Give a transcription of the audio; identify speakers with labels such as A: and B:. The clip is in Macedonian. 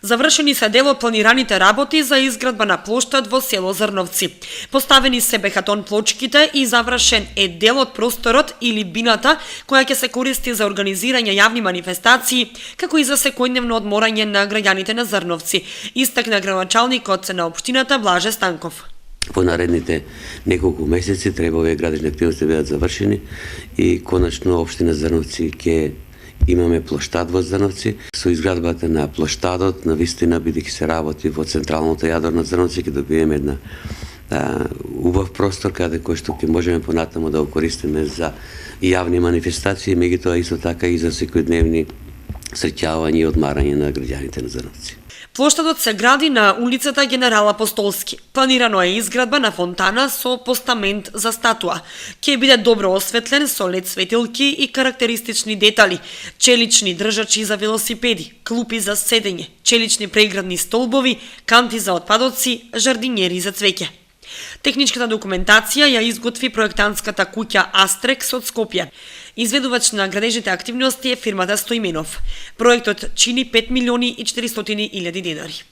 A: Завршени се дел од планираните работи за изградба на плоштад во село Зрновци. Поставени се бехатон плочките и завршен е дел од просторот или бината која ќе се користи за организирање јавни манифестации, како и за секојдневно одморање на граѓаните на Зрновци, истакна градоначалникот на општината Блаже Станков.
B: По наредните неколку месеци треба овие градежни активности да бидат завршени и конечно општина Зрновци ќе имаме плоштад во Зрновци. Со изградбата на плоштадот, на вистина, бидејќи се работи во централното јадро на Зрновци, ќе добиеме една убав простор каде кој што ќе можеме понатаму да го користиме за јавни манифестации, меѓутоа исто така и за секојдневни среќавања и одмарање на граѓаните на Зрновци.
A: Плоштадот се гради на улицата Генерал Апостолски. Планирано е изградба на фонтана со постамент за статуа. Ќе биде добро осветлен со лед светилки и карактеристични детали, челични држачи за велосипеди, клупи за седење, челични преградни столбови, канти за отпадоци, жардинјери за цвеќе. Техничката документација ја изготви проектантската куќа Астрекс од Скопје. Изведувач на градежните активности е фирмата Стоименов. Проектот чини 5.400.000 денари.